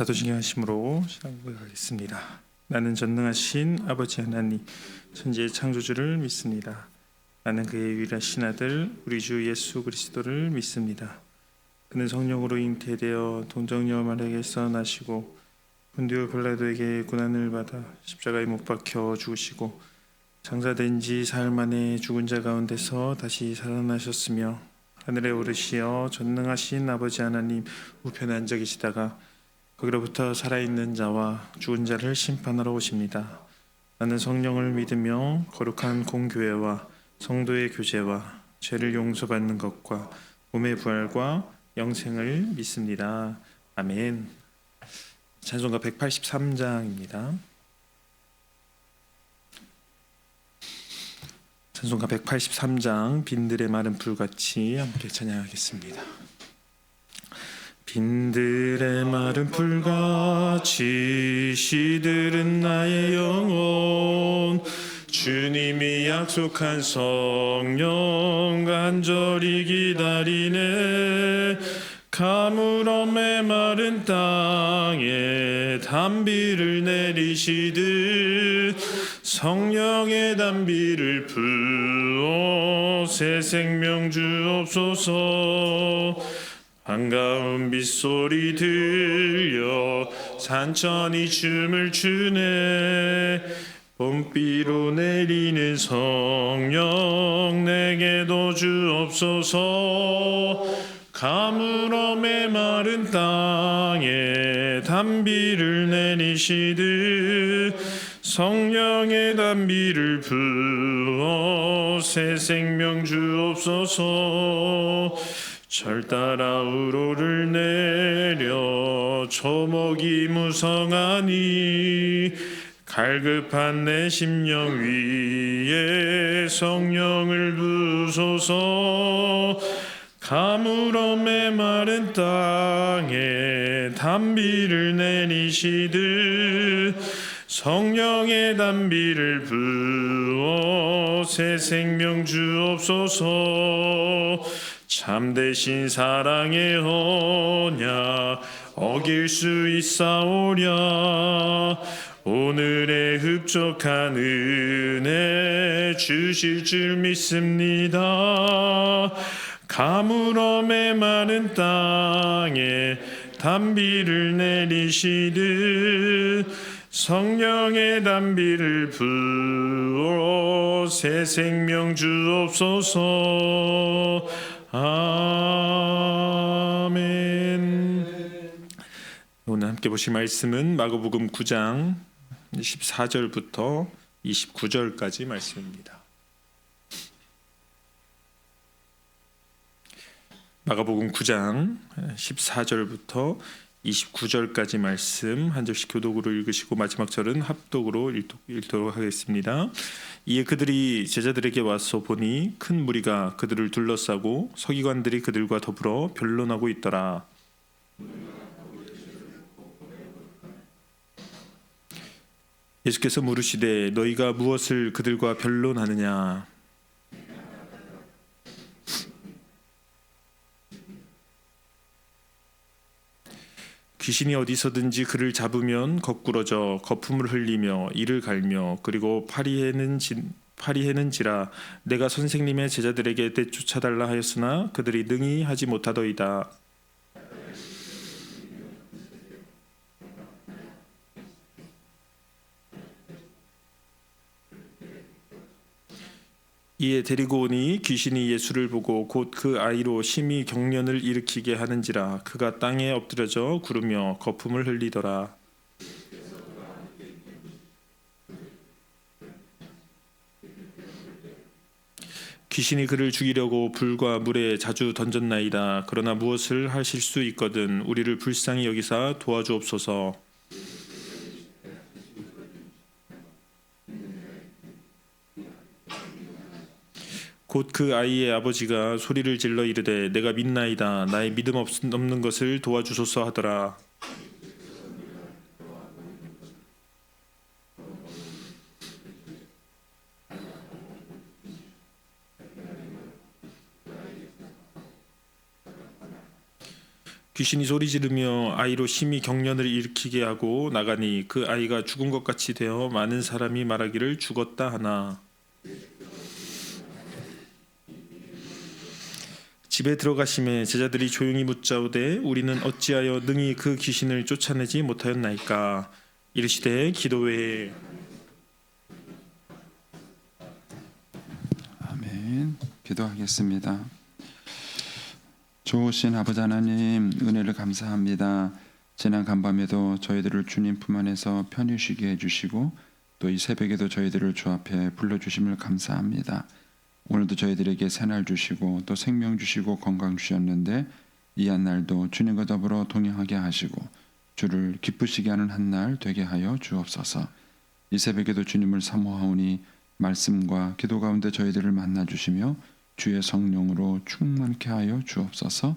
사도신경 하심으로 시작하겠습니다. 나는 전능하신 아버지 하나님 천지의 창조주를 믿습니다. 나는 그의 유일하신 아들 우리 주 예수 그리스도를 믿습니다. 그는 성령으로 잉태되어 동정녀 마리아에게서 나시고 본디오 빌라도에게 고난을 받아 십자가에 못 박혀 죽으시고 장사된 지 사흘 만에 죽은 자 가운데서 다시 살아나셨으며 하늘에 오르시어 전능하신 아버지 하나님 우편에 앉아 계시다가 거기로부터 살아있는 자와 죽은 자를 심판하러 오십니다. 나는 성령을 믿으며 거룩한 공교회와 성도의 교제와 죄를 용서받는 것과 몸의 부활과 영생을 믿습니다. 아멘. 찬송가 183장입니다. 찬송가 183장 빈들의 마른 풀같이 함께 찬양하겠습니다. 빈들의 마른 풀같이 시들은 나의 영혼 주님이 약속한 성령 간절히 기다리네. 가물어 메마른 땅에 단비를 내리시듯 성령의 단비를 부어 새 생명 주옵소서. 반가운 빗소리 들려 산천이 춤을 추네. 봄비로 내리는 성령 내게도 주옵소서. 가물어 메마른 땅에 단비를 내리시듯 성령의 단비를 부어 새 생명 주옵소서. 절 따라 우로를 내려 초목이 무성하니 갈급한 내 심령 위에 성령을 부소서. 가물어 메마른 땅에 단비를 내리시듯 성령의 단비를 부어 새 생명 주옵소서. 참되신 사랑의 언약 어길 수 있사오랴. 오늘의 흡족한 은혜 주실 줄 믿습니다. 가물어 메마른 땅에 단비를 내리시듯 성령의 단비를 부어 새 생명 주옵소서. 아멘. 오늘 함께 보실 말씀은 마가복음 9장 14절부터 29절까지 말씀입니다. 마가복음 9장 14절부터 29절까지 말씀 한 절씩 교독으로 읽으시고 마지막 절은 합독으로 읽도록 하겠습니다. 이에 그들이 제자들에게 와서 보니 큰 무리가 그들을 둘러싸고 서기관들이 그들과 더불어 변론하고 있더라. 예수께서 물으시되 너희가 무엇을 그들과 변론하느냐? 귀신이 어디서든지 그를 잡으면 거꾸러져 거품을 흘리며 이를 갈며 그리고 파리해는지라 내가 선생님의 제자들에게 내쫓아달라 하였으나 그들이 능히 하지 못하더이다. 이에 데리고 오니 귀신이 예수를 보고 곧 그 아이로 심히 경련을 일으키게 하는지라 그가 땅에 엎드려져 구르며 거품을 흘리더라. 귀신이 그를 죽이려고 불과 물에 자주 던졌나이다. 그러나 무엇을 하실 수 있거든 우리를 불쌍히 여기사 도와주옵소서. 곧 그 아이의 아버지가 소리를 질러 이르되 내가 믿나이다. 나의 믿음 없는 것을 도와주소서 하더라. 귀신이 소리 지르며 아이로 심히 경련을 일으키게 하고 나가니 그 아이가 죽은 것 같이 되어 많은 사람이 말하기를 죽었다 하나. 집에 들어가심에 제자들이 조용히 묻자오되 우리는 어찌하여 능히 그 귀신을 쫓아내지 못하였나이까. 이르시되 기도해. 아멘. 기도하겠습니다. 좋으신 아버지 하나님, 은혜를 감사합니다. 지난 간밤에도 저희들을 주님 품 안에서 편히 쉬게 해주시고 또 이 새벽에도 저희들을 주 앞에 불러주심을 감사합니다. 오늘도 저희들에게 새날 주시고 또 생명 주시고 건강 주셨는데 이 한 날도 주님과 더불어 동행하게 하시고 주를 기쁘시게 하는 한 날 되게 하여 주옵소서. 이 새벽에도 주님을 사모하오니 말씀과 기도 가운데 저희들을 만나 주시며 주의 성령으로 충만케 하여 주옵소서.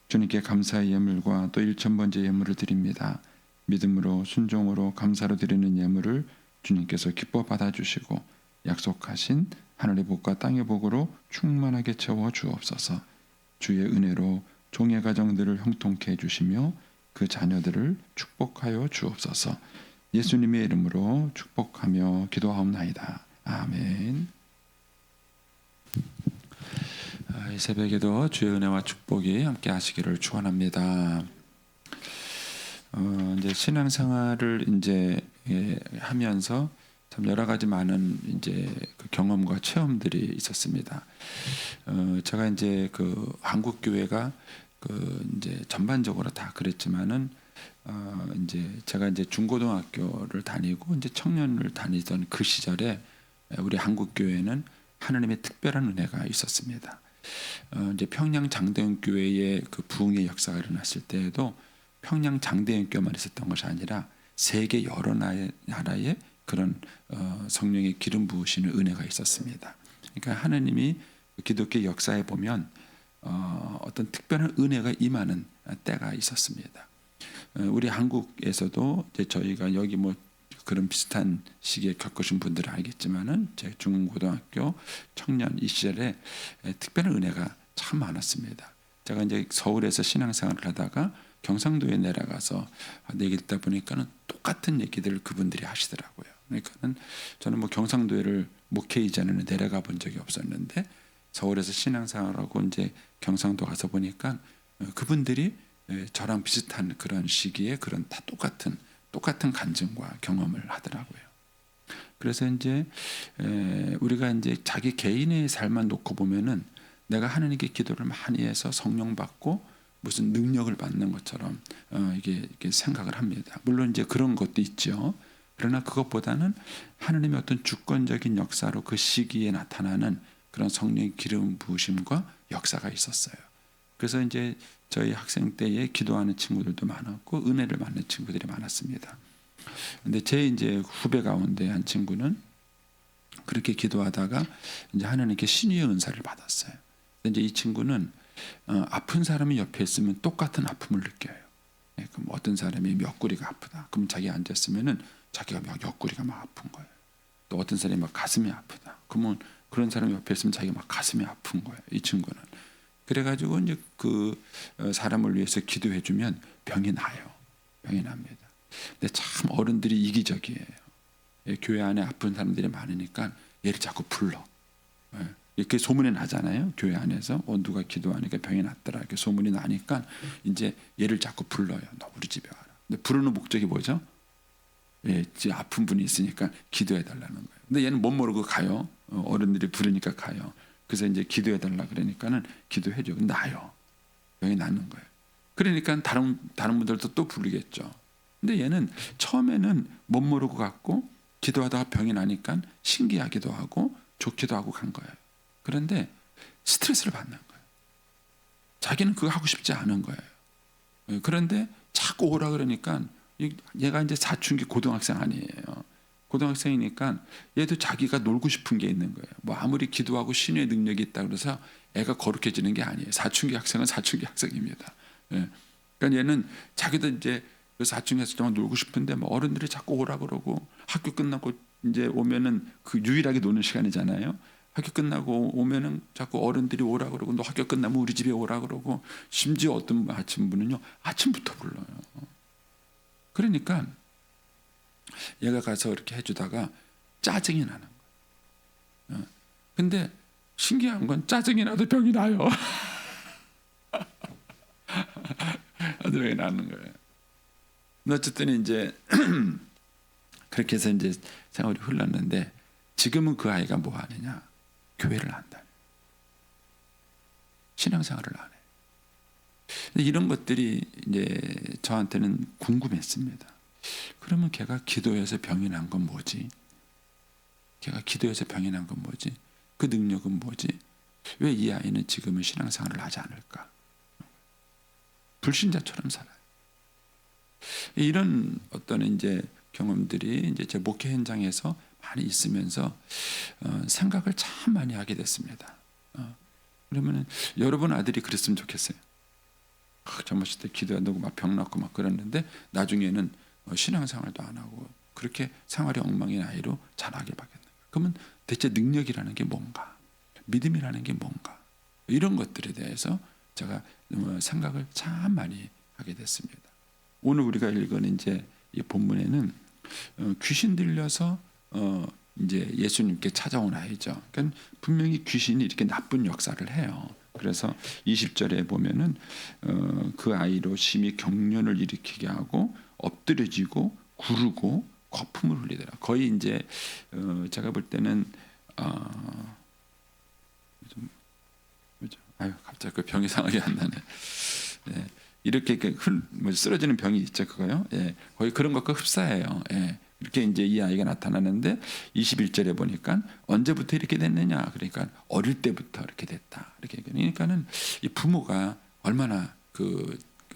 주님께 감사의 예물과 또 일천번째 예물을 드립니다. 믿음으로 순종으로 감사로 드리는 예물을 주님께서 기뻐 받아주시고 약속하신 하늘의 복과 땅의 복으로 충만하게 채워 주옵소서. 주의 은혜로 종의 가정들을 형통케 해주시며 그 자녀들을 축복하여 주옵소서. 예수님의 이름으로 축복하며 기도하옵나이다. 아멘. 이 새벽에도 주의 은혜와 축복이 함께 하시기를 축원합니다. 이제 신앙생활을 이제 하면서 참 여러 가지 많은 이제 그 경험과 체험들이 있었습니다. 제가 이제 그 한국 교회가 그 이제 전반적으로 다 그랬지만은 이제 제가 이제 중고등학교를 다니고 이제 청년을 다니던 그 시절에 우리 한국 교회는 하나님의 특별한 은혜가 있었습니다. 이제 평양 장대현 교회의 그 부흥의 역사가 일어났을 때에도 평양 장대현 교회만 있었던 것이 아니라 세계 여러 나라의 그런 성령의 기름 부으시는 은혜가 있었습니다. 그러니까 하나님이 기독교 역사에 보면 어떤 특별한 은혜가 임하는 때가 있었습니다. 우리 한국에서도 이제 저희가 여기 뭐 그런 비슷한 시기에 겪으신 분들은 알겠지만은 제 중고등학교 청년 이 시절에 특별한 은혜가 참 많았습니다. 제가 이제 서울에서 신앙생활을 하다가 경상도에 내려가서 얘기했다 보니까는 똑같은 얘기들을 그분들이 하시더라고요. 그러니까는 저는 뭐 경상도를 목회 이전에는 내려가 본 적이 없었는데 서울에서 신앙생활하고 이제 경상도 가서 보니까 그분들이 저랑 비슷한 그런 시기에 그런 다 똑같은 간증과 경험을 하더라고요. 그래서 이제 우리가 이제 자기 개인의 삶만 놓고 보면은 내가 하나님께 기도를 많이 해서 성령 받고 무슨 능력을 받는 것처럼 이게 생각을 합니다. 물론 이제 그런 것도 있죠. 그러나 그것보다는 하나님의 어떤 주권적인 역사로 그 시기에 나타나는 그런 성령의 기름 부으심과 역사가 있었어요. 그래서 이제 저희 학생 때에 기도하는 친구들도 많았고 은혜를 받는 친구들이 많았습니다. 근데 제 이제 후배 가운데 한 친구는 그렇게 기도하다가 이제 하나님께 신유의 은사를 받았어요. 이제 이 친구는 아픈 사람이 옆에 있으면 똑같은 아픔을 느껴요. 그럼 어떤 사람이 옆구리가 아프다. 그럼 자기 앉았으면은 자기가 막 옆구리가 막 아픈 거예요. 또 어떤 사람이 막 가슴이 아프다. 그러면 그런 사람이 옆에 있으면 자기가 막 가슴이 아픈 거예요. 이 친구는. 그래가지고 이제 그 사람을 위해서 기도해주면 병이 나요. 병이 납니다. 근데 참 어른들이 이기적이에요. 교회 안에 아픈 사람들이 많으니까 얘를 자꾸 불러. 이렇게 소문이 나잖아요. 교회 안에서 누가 기도하니까 병이 났더라. 이렇게 소문이 나니까 이제 얘를 자꾸 불러요. 너 우리 집에 와라. 근데 부르는 목적이 뭐죠? 아픈 분이 있으니까 기도해 달라는 거예요. 근데 얘는 못 모르고 가요. 어른들이 부르니까 가요. 그래서 이제 기도해 달라 그러니까는 기도해줘. 나요. 병이 낫는 거예요. 그러니까 다른 분들도 또 부르겠죠. 근데 얘는 처음에는 못 모르고 갔고 기도하다가 병이 나니까 신기하기도 하고 좋기도 하고 간 거예요. 그런데 스트레스를 받는 거예요. 자기는 그거 하고 싶지 않은 거예요. 그런데 자꾸 오라 그러니까 얘가 이제 사춘기 고등학생 아니에요. 고등학생이니까 얘도 자기가 놀고 싶은 게 있는 거예요. 뭐 아무리 기도하고 신의 능력이 있다 그래서 애가 거룩해지는 게 아니에요. 사춘기 학생은 사춘기 학생입니다. 그러니까 얘는 자기도 이제 그 사춘기 학생 동안 놀고 싶은데 뭐 어른들이 자꾸 오라 그러고 학교 끝나고 이제 오면은 그 유일하게 노는 시간이잖아요. 학교 끝나고 오면은 자꾸 어른들이 오라 그러고 너 학교 끝나면 우리 집에 오라 그러고 심지어 어떤 아침 분은요 아침부터 불러요. 그러니까 얘가 가서 이렇게 해주다가 짜증이 나는 거예요. 근데 신기한 건 짜증이 나도 병이 나요. 아들에게 나는 거예요. 어쨌든 이제 그렇게 해서 이제 생활이 흘렀는데 지금은 그 아이가 뭐 하느냐? 교회를 한다. 신앙생활을 안 해. 이런 것들이 이제 저한테는 궁금했습니다. 그러면 걔가 기도해서 병이 난 건 뭐지? 걔가 기도해서 병이 난 건 뭐지? 그 능력은 뭐지? 왜 이 아이는 지금은 신앙생활을 하지 않을까? 불신자처럼 살아요. 이런 어떤 이제 경험들이 이제 제 목회 현장에서 많이 있으면서 생각을 참 많이 하게 됐습니다. 그러면 여러분 아들이 그랬으면 좋겠어요. 젊었을 때 기도한다고 막 병 났고 막 그랬는데 나중에는 신앙생활도 안 하고 그렇게 생활이 엉망인 아이로 자라게 바뀌었는 거예요. 그러면 대체 능력이라는 게 뭔가, 믿음이라는 게 뭔가 이런 것들에 대해서 제가 생각을 참 많이 하게 됐습니다. 오늘 우리가 읽은 이제 이 본문에는 귀신 들려서 이제 예수님께 찾아온 아이죠. 그러니까 분명히 귀신이 이렇게 나쁜 역사를 해요. 그래서 20절에 보면은 그 아이로 심히 경련을 일으키게 하고 엎드려지고 구르고 거품을 흘리더라. 거의 이제 제가 볼 때는 아유 갑자기 그 병이 상하게 안 나네. 네. 이렇게 쓰러지는 병이 있죠, 그거요. 예, 거의 그런 것과 흡사해요. 예, 이렇게 이제 이 아이가 나타나는데 21절에 보니까 언제부터 이렇게 됐느냐, 그러니까 어릴 때부터 이렇게 됐다. 이렇게 그러니까는 이 부모가 얼마나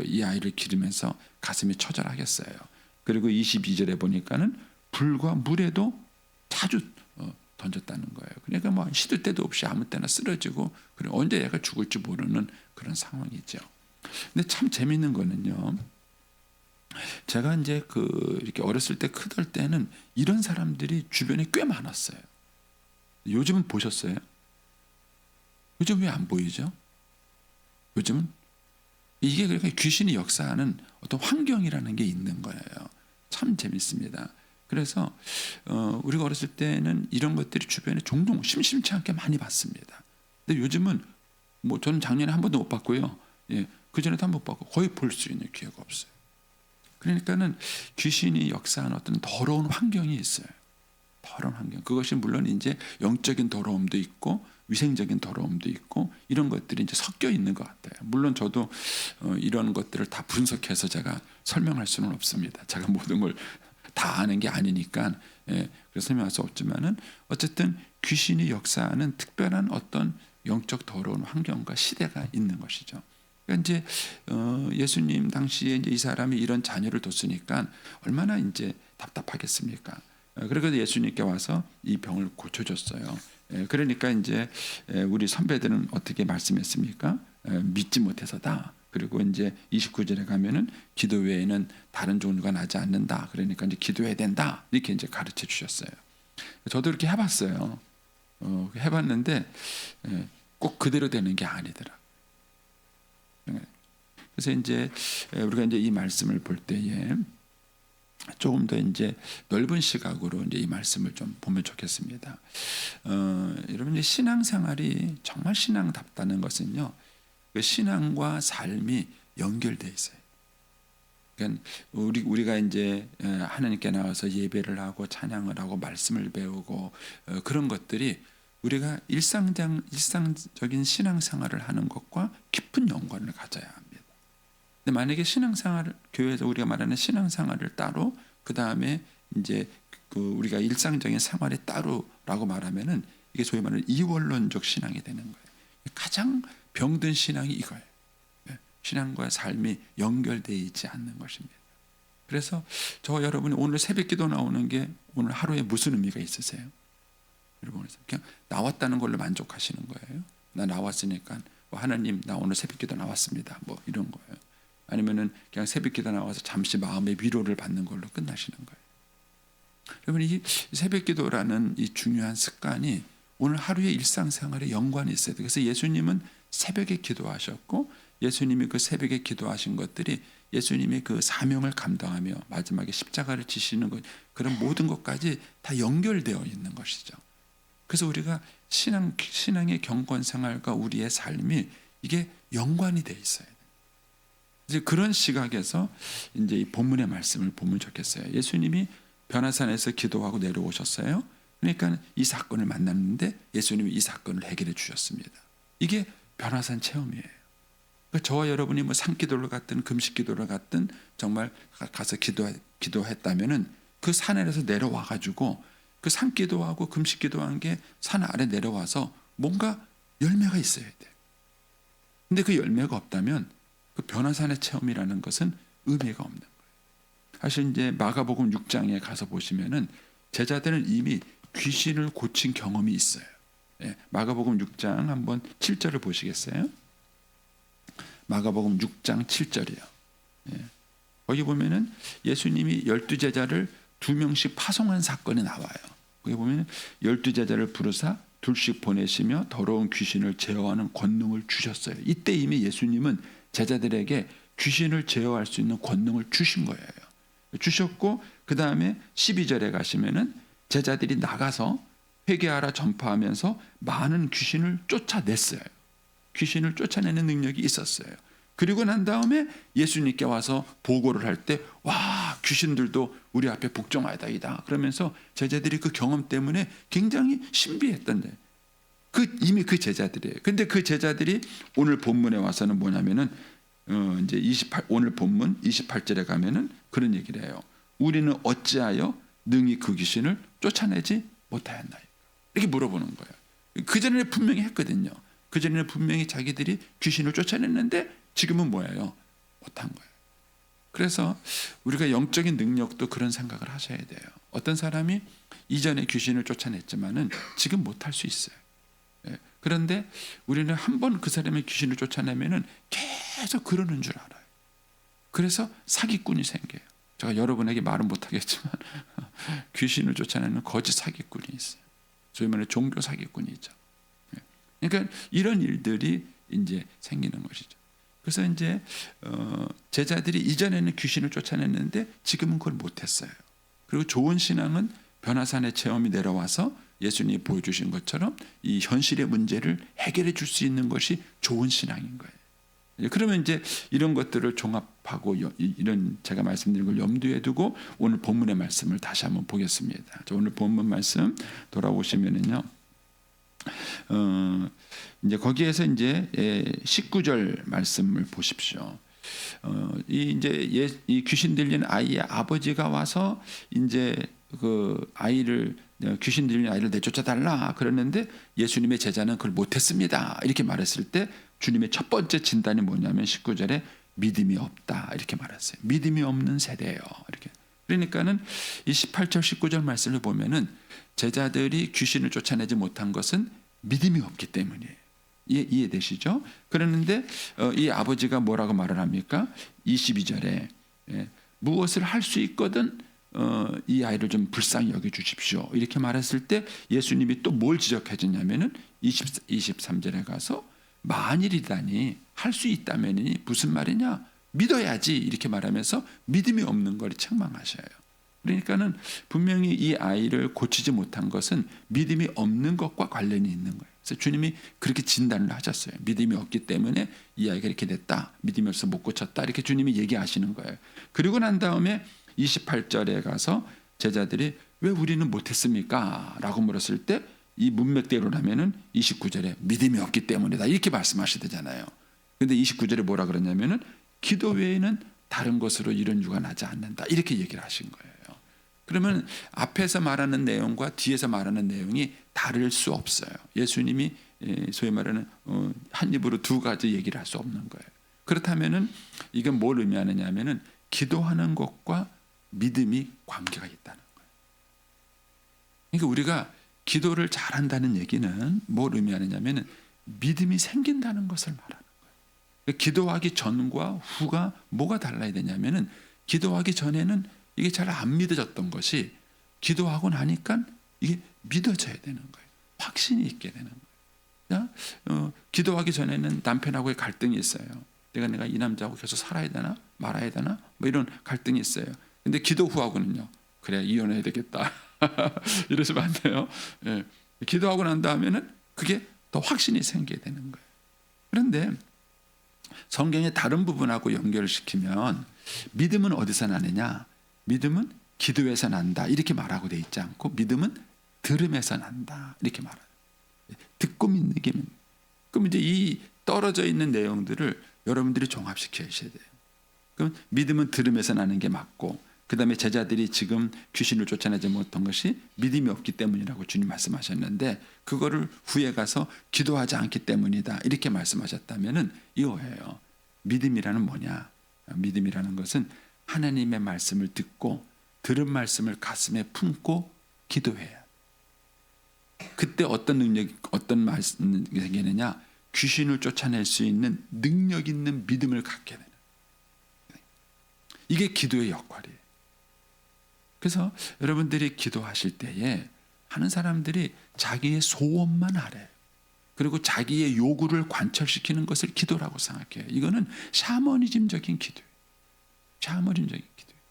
이 아이를 기르면서 가슴이 처절하겠어요. 그리고 22절에 보니까는 불과 물에도 자주 던졌다는 거예요. 그러니까 뭐 시도 때도 없이 아무 때나 쓰러지고 그리고 언제 얘가 죽을지 모르는 그런 상황이죠. 근데 참 재밌는 거는요. 제가 이제 이렇게 어렸을 때 크던 때는 이런 사람들이 주변에 꽤 많았어요. 요즘은 보셨어요? 요즘 왜 안 보이죠? 요즘은 이게 그러니까 귀신이 역사하는 어떤 환경이라는 게 있는 거예요. 참 재밌습니다. 그래서 우리가 어렸을 때는 이런 것들이 주변에 종종 심심치 않게 많이 봤습니다. 근데 요즘은 뭐 저는 작년에 한 번도 못 봤고요. 예, 그 전에도 한 번 못 봤고 거의 볼 수 있는 기회가 없어요. 그러니까는 귀신이 역사하는 어떤 더러운 환경이 있어요. 더러운 환경. 그것이 물론 이제 영적인 더러움도 있고 위생적인 더러움도 있고 이런 것들이 이제 섞여 있는 것 같아요. 물론 저도 이런 것들을 다 분석해서 제가 설명할 수는 없습니다. 제가 모든 걸 다 아는 게 아니니까 그래서 설명할 수 없지만은 어쨌든 귀신이 역사하는 특별한 어떤 영적 더러운 환경과 시대가 있는 것이죠. 그러니까 이제 예수님 당시에 이제 이 사람이 이런 자녀를 뒀으니까 얼마나 이제 답답하겠습니까? 그래서 예수님께 와서 이 병을 고쳐줬어요. 그러니까 이제 우리 선배들은 어떻게 말씀했습니까? 믿지 못해서다. 그리고 이제 29절에 가면은 기도 외에는 다른 종류가 나지 않는다. 그러니까 이제 기도해야 된다. 이렇게 이제 가르쳐 주셨어요. 저도 이렇게 해봤어요. 해봤는데 꼭 그대로 되는 게 아니더라. 그래서 이제 우리가 이제 이 말씀을 볼 때에 조금 더 이제 넓은 시각으로 이제 이 말씀을 좀 보면 좋겠습니다. 여러분 이제 신앙생활이 정말 신앙답다는 것은요, 그 신앙과 삶이 연결돼 있어요. 그러니까 우리가 이제 하나님께 나와서 예배를 하고 찬양을 하고 말씀을 배우고 그런 것들이 우리가 일상적인 신앙생활을 하는 것과 깊은 연관을 가져야 합니다. 근데 만약에 신앙생활 교회에서 우리가 말하는 신앙생활을 따로 그 다음에 이제 우리가 일상적인 생활이 따로라고 말하면은 이게 소위 말하는 이원론적 신앙이 되는 거예요. 가장 병든 신앙이 이거예요. 신앙과 삶이 연결되어 있지 않는 것입니다. 그래서 저 여러분이 오늘 새벽기도 나오는 게 오늘 하루에 무슨 의미가 있으세요? 여러분 그냥 나왔다는 걸로 만족하시는 거예요? 나 나왔으니까 하나님 나 오늘 새벽기도 나왔습니다. 뭐 이런 거예요. 아니면은 그냥 새벽기도 나와서 잠시 마음의 위로를 받는 걸로 끝나시는 거예요. 여러분 이 새벽기도라는 이 중요한 습관이 오늘 하루의 일상생활에 연관이 있어야 돼요. 그래서 예수님은 새벽에 기도하셨고 예수님이 그 새벽에 기도하신 것들이 예수님의 그 사명을 감당하며 마지막에 십자가를 지시는 것, 그런 모든 것까지 다 연결되어 있는 것이죠. 그래서 우리가 신앙의 경건생활과 우리의 삶이 이게 연관이 되어 있어야 돼요. 이제 그런 시각에서 이제 이 본문의 말씀을 보면 좋겠어요. 예수님이 변화산에서 기도하고 내려오셨어요. 그러니까 이 사건을 만났는데 예수님이 이 사건을 해결해 주셨습니다. 이게 변화산 체험이에요. 그러니까 저와 여러분이 뭐 산기도를 갔든 금식기도를 갔든 정말 가서 기도했다면은 그 산에서 내려와 가지고 그 산기도하고 금식기도한 게 산 아래 내려와서 뭔가 열매가 있어야 돼. 근데 그 열매가 없다면 그 변화산의 체험이라는 것은 의미가 없는 거예요. 사실 이제 마가복음 6장에 가서 보시면은 제자들은 이미 귀신을 고친 경험이 있어요. 예, 마가복음 6장 한번 7절을 보시겠어요? 마가복음 6장 7절이요. 예, 거기 보면은 예수님이 12제자를 2명씩 파송한 사건이 나와요. 거기 보면은 12제자를 부르사 둘씩 보내시며 더러운 귀신을 제어하는 권능을 주셨어요. 이때 이미 예수님은 제자들에게 귀신을 제어할 수 있는 권능을 주신 거예요. 주셨고 그 다음에 12절에 가시면은 제자들이 나가서 회개하라 전파하면서 많은 귀신을 쫓아냈어요. 귀신을 쫓아내는 능력이 있었어요. 그리고 난 다음에 예수님께 와서 보고를 할 때 와, 귀신들도 우리 앞에 복종하다이다 그러면서 제자들이 그 경험 때문에 굉장히 신비했던데 이미 그 제자들이에요. 근데 그 제자들이 오늘 본문에 와서는 뭐냐면은 이제 오늘 본문 28절에 가면은 그런 얘기를 해요. 우리는 어찌하여 능히 그 귀신을 쫓아내지 못하였나요? 이렇게 물어보는 거예요. 그전에 분명히 했거든요. 그전에는 분명히 자기들이 귀신을 쫓아냈는데 지금은 뭐예요? 못한 거예요. 그래서 우리가 영적인 능력도 그런 생각을 하셔야 돼요. 어떤 사람이 이전에 귀신을 쫓아냈지만은 지금 못할 수 있어요. 예. 그런데 우리는 한번 그 사람의 귀신을 쫓아내면은 계속 그러는 줄 알아요. 그래서 사기꾼이 생겨요. 제가 여러분에게 말은 못하겠지만 귀신을 쫓아내는 거짓 사기꾼이 있어요. 소위 말해 종교 사기꾼이죠. 그러니까 이런 일들이 이제 생기는 것이죠. 그래서 이제 제자들이 이전에는 귀신을 쫓아냈는데 지금은 그걸 못했어요. 그리고 좋은 신앙은 변화산의 체험이 내려와서 예수님이 보여주신 것처럼 이 현실의 문제를 해결해 줄 수 있는 것이 좋은 신앙인 거예요. 그러면 이제 이런 것들을 종합하고 이런 제가 말씀드린 걸 염두에 두고 오늘 본문의 말씀을 다시 한번 보겠습니다. 오늘 본문 말씀 돌아오시면은요. 이제 거기에서 이제 19절 말씀을 보십시오. 이 귀신 들린 아이의 아버지가 와서 이제 그 아이를 귀신 들린 아이를 내쫓아 달라 그랬는데 예수님의 제자는 그걸 못했습니다. 이렇게 말했을 때 주님의 첫 번째 진단이 뭐냐면 19절에 믿음이 없다 이렇게 말했어요. 믿음이 없는 세대예요. 이렇게. 그러니까는 이 18절 19절 말씀을 보면은 제자들이 귀신을 쫓아내지 못한 것은 믿음이 없기 때문이에요. 이해되시죠? 그러는데 이 아버지가 뭐라고 말을 합니까? 22절에 무엇을 할 수 있거든 이 아이를 좀 불쌍히 여겨 주십시오. 이렇게 말했을 때 예수님이 또 뭘 지적해 주냐면은 23절에 가서 만일이다니 할 수 있다면이 무슨 말이냐? 믿어야지 이렇게 말하면서 믿음이 없는 걸 책망하셔요. 그러니까는 분명히 이 아이를 고치지 못한 것은 믿음이 없는 것과 관련이 있는 거예요. 그래서 주님이 그렇게 진단을 하셨어요. 믿음이 없기 때문에 이 아이가 이렇게 됐다. 믿음이 없어서 못 고쳤다. 이렇게 주님이 얘기하시는 거예요. 그리고 난 다음에 28절에 가서 제자들이 왜 우리는 못했습니까? 라고 물었을 때 이 문맥대로라면은 29절에 믿음이 없기 때문이다. 이렇게 말씀하시되잖아요. 그런데 29절에 뭐라 그러냐면은 기도 외에는 다른 것으로 이런 유가 나지 않는다. 이렇게 얘기를 하신 거예요. 그러면 앞에서 말하는 내용과 뒤에서 말하는 내용이 다를 수 없어요. 예수님이 소위 말하는 한 입으로 두 가지 얘기를 할 수 없는 거예요. 그렇다면은 이건 뭘 의미하느냐면은 기도하는 것과 믿음이 관계가 있다는 거예요. 그러니까 우리가 기도를 잘한다는 얘기는 뭘 의미하느냐면은 믿음이 생긴다는 것을 말하는 거예요. 기도하기 전과 후가 뭐가 달라야 되냐면은 기도하기 전에는 이게 잘 안 믿어졌던 것이 기도하고 나니까 이게 믿어져야 되는 거예요. 확신이 있게 되는 거예요. 기도하기 전에는 남편하고의 갈등이 있어요. 내가 이 남자하고 계속 살아야 되나 말아야 되나 뭐 이런 갈등이 있어요. 근데 기도 후하고는요. 그래 이혼해야 되겠다. 이러시면 안 돼요. 예. 기도하고 난 다음에는 그게 더 확신이 생기게 되는 거예요. 그런데 성경의 다른 부분하고 연결시키면 믿음은 어디서 나느냐? 믿음은 기도에서 난다 이렇게 말하고 돼 있지 않고 믿음은 들음에서 난다 이렇게 말해요. 듣고 믿는 게 믿는. 그럼 이제 이 떨어져 있는 내용들을 여러분들이 종합시켜야 돼요. 그럼 믿음은 들음에서 나는 게 맞고 그 다음에 제자들이 지금 귀신을 쫓아내지 못한 것이 믿음이 없기 때문이라고 주님 말씀하셨는데 그거를 후에 가서 기도하지 않기 때문이다 이렇게 말씀하셨다면 이거예요. 믿음이라는 뭐냐? 믿음이라는 것은 하나님의 말씀을 듣고 들은 말씀을 가슴에 품고 기도해야. 그때 어떤 능력이 어떤 말씀이 생기느냐? 귀신을 쫓아낼 수 있는 능력 있는 믿음을 갖게 되는. 이게 기도의 역할이에요. 그래서 여러분들이 기도하실 때에 하는 사람들이 자기의 소원만 하래요. 그리고 자기의 요구를 관철시키는 것을 기도라고 생각해요. 이거는 샤머니즘적인 기도예요. 샤머니즘적인 기도예요.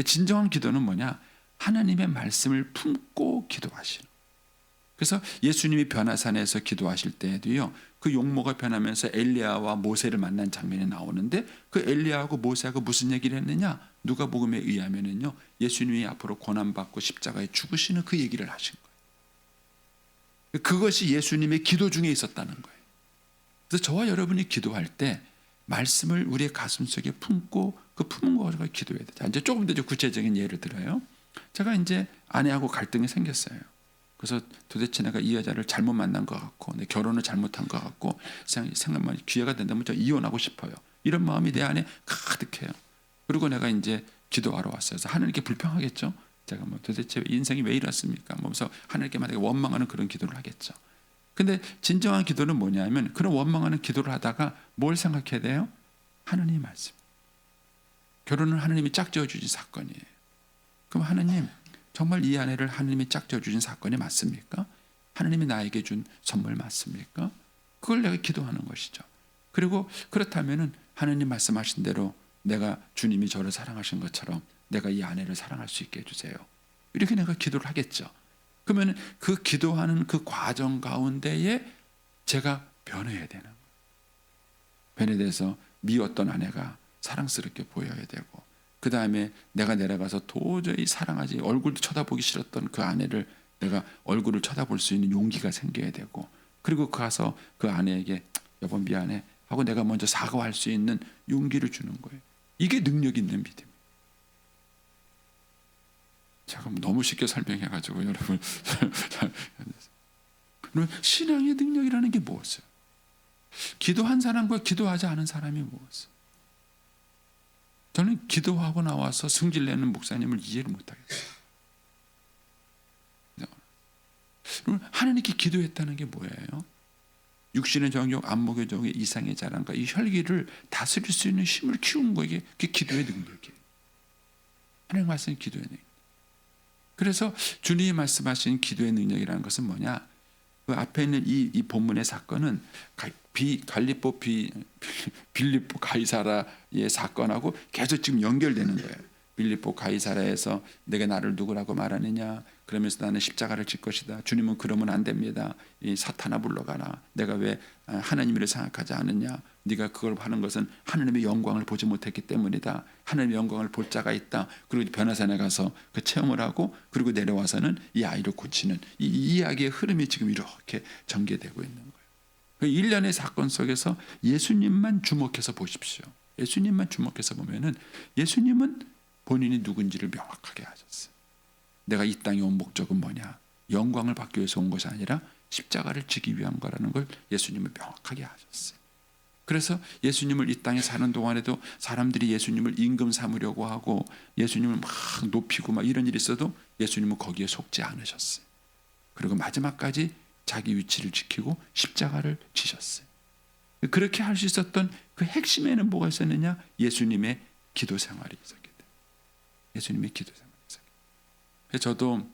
진정한 기도는 뭐냐? 하나님의 말씀을 품고 기도하시는. 그래서 예수님이 변화산에서 기도하실 때에도요. 그 용모가 변하면서 엘리야와 모세를 만난 장면이 나오는데 그 엘리야하고 모세하고 무슨 얘기를 했느냐? 누가복음에 의하면은요. 예수님이 앞으로 고난받고 십자가에 죽으시는 그 얘기를 하신 거예요. 그것이 예수님의 기도 중에 있었다는 거예요. 그래서 저와 여러분이 기도할 때 말씀을 우리의 가슴속에 품고 그 품은 거 가지고 기도해야 돼요. 이제 조금 더 구체적인 예를 들어요. 제가 이제 아내하고 갈등이 생겼어요. 그래서 도대체 내가 이 여자를 잘못 만난 것 같고 내 결혼을 잘못한 것 같고 생각만 기회가 된다면 저 이혼하고 싶어요. 이런 마음이 내 안에 가득해요. 그리고 내가 이제 기도하러 왔어요. 그래서 하나님께 불평하겠죠. 제가 뭐 도대체 인생이 왜 이렇습니까? 그래서 하나님께 만약에 원망하는 그런 기도를 하겠죠. 근데 진정한 기도는 뭐냐면 그런 원망하는 기도를 하다가 뭘 생각해야 돼요? 하나님의 말씀. 결혼은 하나님이 짝지어 주신 사건이에요. 그럼 하나님 정말 이 아내를 하나님이 짝지어 주신 사건이 맞습니까? 하나님이 나에게 준 선물 맞습니까? 그걸 내가 기도하는 것이죠. 그리고 그렇다면은 하나님 말씀하신 대로 내가 주님이 저를 사랑하신 것처럼 내가 이 아내를 사랑할 수 있게 해주세요. 이렇게 내가 기도를 하겠죠. 그러면 그 기도하는 그 과정 가운데에 제가 변해야 되는 거예요. 변해돼서 미웠던 아내가 사랑스럽게 보여야 되고 그 다음에 내가 내려가서 도저히 사랑하지 얼굴도 쳐다보기 싫었던 그 아내를 내가 얼굴을 쳐다볼 수 있는 용기가 생겨야 되고 그리고 가서 그 아내에게 여보 미안해 하고 내가 먼저 사과할 수 있는 용기를 주는 거예요. 이게 능력 있는 믿음. 제가 너무 쉽게 설명해가지고 여러분 신앙의 능력이라는 게 무엇이에요? 기도한 사람과 기도하지 않은 사람이 무엇이에요? 저는 기도하고 나와서 승질내는 목사님을 이해를 못하겠어요. 하나님께 기도했다는 게 뭐예요? 육신의 정욕, 안목의 정욕, 이상의 자랑과 이 혈기를 다스릴 수 있는 힘을 키운 거에 그게 기도의 능력이에요. 하나님 말씀이 기도의 능력. 그래서 주님이 말씀하신 기도의 능력이라는 것은 뭐냐? 그 앞에 있는 이 본문의 사건은 빌립보 가이사라의 사건하고 계속 지금 연결되는 거예요. 빌립보 가이사라에서 내가 나를 누구라고 말하느냐? 그러면서 나는 십자가를 질 것이다. 주님은 그러면 안 됩니다. 이 사탄아 물러가라. 내가 왜 하나님을 생각하지 않느냐? 네가 그걸 하는 것은 하나님의 영광을 보지 못했기 때문이다. 하나님의 영광을 볼 자가 있다. 그리고 변화산에 가서 그 체험을 하고 그리고 내려와서는 이 아이를 고치는 이 이야기의 흐름이 지금 이렇게 전개되고 있는 거예요. 그 일련의 사건 속에서 예수님만 주목해서 보십시오. 예수님만 주목해서 보면은 예수님은 본인이 누군지를 명확하게 하셨어요. 내가 이 땅에 온 목적은 뭐냐? 영광을 받기 위해서 온 것이 아니라 십자가를 지기 위한 거라는 걸 예수님은 명확하게 하셨어요. 그래서 예수님을 이 땅에 사는 동안에도 사람들이 예수님을 임금 삼으려고 하고 예수님을 막 높이고 막 이런 일이 있어도 예수님은 거기에 속지 않으셨어요. 그리고 마지막까지 자기 위치를 지키고 십자가를 지셨어요. 그렇게 할 수 있었던 그 핵심에는 뭐가 있었느냐? 예수님의 기도 생활이 있었기 때문에. 예수님의 기도 생활이 있었기 때문에. 저도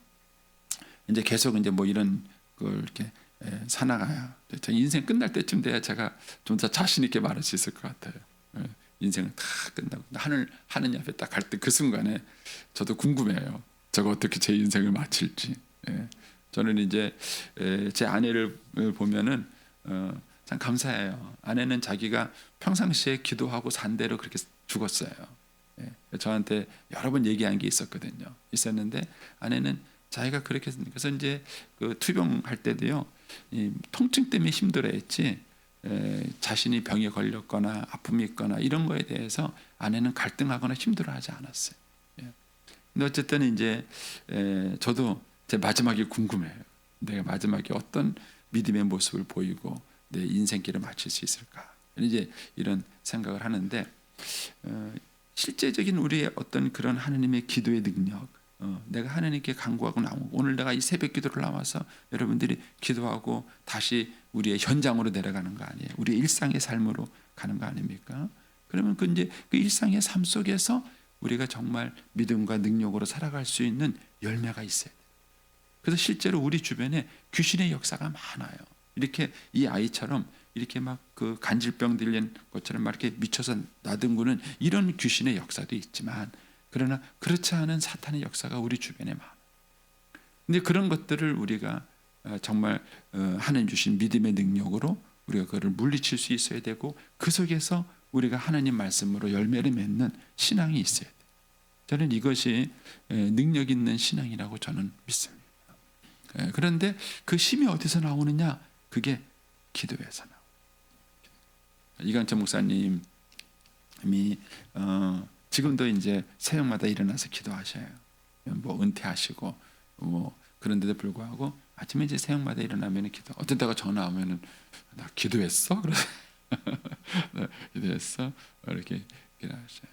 이제 계속 이제 뭐 이런 그걸 이렇게 살아가야 제 인생 끝날 때쯤 돼야 제가 좀 더 자신 있게 말할 수 있을 것 같아요. 인생을 다 끝나고 하느님 앞에 딱 갈 때 그 순간에 저도 궁금해요. 제가 어떻게 제 인생을 마칠지. 저는 이제 제 아내를 보면은 참 감사해요. 아내는 자기가 평상시에 기도하고 산 대로 그렇게 죽었어요. 저한테 여러 번 얘기한 게 있었는데 아내는 자기가 그렇게 했으니까. 그래서 이제 그 투병할 때도요, 이 통증 때문에 힘들어했지 자신이 병에 걸렸거나 아픔이 있거나 이런 거에 대해서 아내는 갈등하거나 힘들어하지 않았어요. 근데 어쨌든 이제 저도 제 마지막이 궁금해요. 내가 마지막에 어떤 믿음의 모습을 보이고 내 인생길을 마칠 수 있을까? 이제 이런 생각을 하는데 실제적인 우리의 어떤 그런 하나님의 기도의 능력, 내가 하나님께 간구하고 나오고 오늘 내가 이 새벽 기도를 나와서 여러분들이 기도하고 다시 우리의 현장으로 내려가는 거 아니에요? 우리의 일상의 삶으로 가는 거 아닙니까? 그러면 그 일상의 삶 속에서 우리가 정말 믿음과 능력으로 살아갈 수 있는 열매가 있어요. 그래서 실제로 우리 주변에 귀신의 역사가 많아요. 이렇게 이 아이처럼 이렇게 막 그 간질병 들린 것처럼 막 이렇게 미쳐서 나뒹구는 이런 귀신의 역사도 있지만, 그러나 그렇지 않은 사탄의 역사가 우리 주변에 많아요. 근데 그런 것들을 우리가 정말 하나님 주신 믿음의 능력으로 우리가 그걸 물리칠 수 있어야 되고, 그 속에서 우리가 하나님 말씀으로 열매를 맺는 신앙이 있어야 돼요. 저는 이것이 능력 있는 신앙이라고 저는 믿습니다. 그런데 그 힘이 어디서 나오느냐? 그게 기도에서 나와요. 이관철 목사님이 지금도 이제 새벽마다 일어나서 기도하셔요. 뭐 은퇴하시고 뭐 그런데도 불구하고 아침에 이제 새벽마다 일어나면 기도. 어떤 때가 전화 오면은 나 기도했어? 그래서 기도했어? 이렇게 기도하셔요.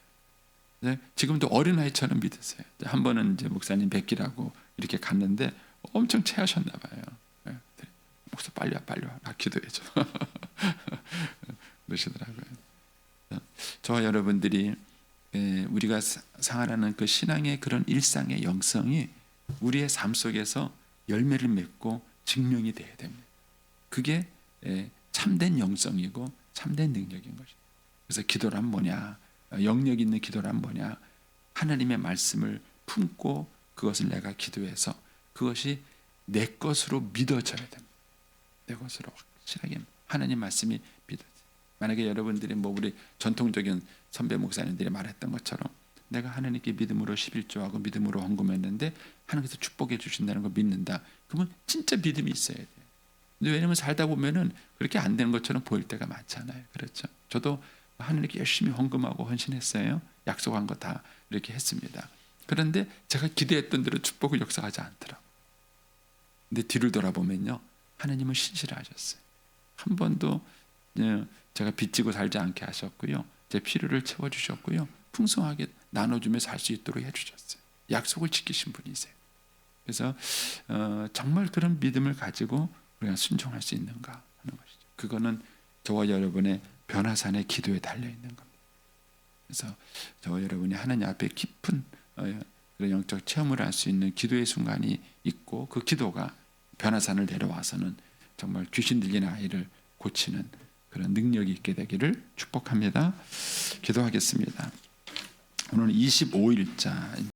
네, 지금도 어린아이처럼 믿으세요. 한 번은 이제 목사님 뵙기라고 이렇게 갔는데 엄청 체하셨나 봐요. 네, 목사 빨리 와, 나 기도해줘. 그러시더라고요. 저와 여러분들이 우리가 생활하는 그 신앙의 그런 일상의 영성이 우리의 삶 속에서 열매를 맺고 증명이 돼야 됩니다. 그게 참된 영성이고 참된 능력인 것이죠. 그래서 기도란 뭐냐? 영역 있는 기도란 뭐냐? 하나님의 말씀을 품고 그것을 내가 기도해서 그것이 내 것으로 믿어져야 됩니다. 내 것으로 확실하게 하나님 말씀이 믿어져요. 만약에 여러분들이 뭐 우리 전통적인 선배 목사님들이 말했던 것처럼 내가 하나님께 믿음으로 11조하고 믿음으로 헌금했는데 하나님께서 축복해 주신다는 걸 믿는다. 그러면 진짜 믿음이 있어야 돼요. 근데 왜냐하면 살다 보면은 그렇게 안 되는 것처럼 보일 때가 많잖아요. 그렇죠? 저도 하나님께 열심히 헌금하고 헌신했어요. 약속한 거 다 이렇게 했습니다. 그런데 제가 기대했던 대로 축복을 역사하지 않더라고요. 근데 뒤를 돌아보면요, 하나님은 신실하셨어요. 한 번도 제가 빚지고 살지 않게 하셨고요, 제 필요를 채워주셨고요, 풍성하게 나눠주며 살 수 있도록 해주셨어요. 약속을 지키신 분이세요. 그래서 정말 그런 믿음을 가지고 우리가 순종할 수 있는가 하는 것이죠. 그거는 저와 여러분의 변화산의 기도에 달려 있는 겁니다. 그래서 저와 여러분이 하나님 앞에 깊은 그런 영적 체험을 할 수 있는 기도의 순간이 있고, 그 기도가 변화산을 내려와서는 정말 귀신 들린 아이를 고치는 그런 능력이 있게 되기를 축복합니다. 기도하겠습니다. 오늘 25일자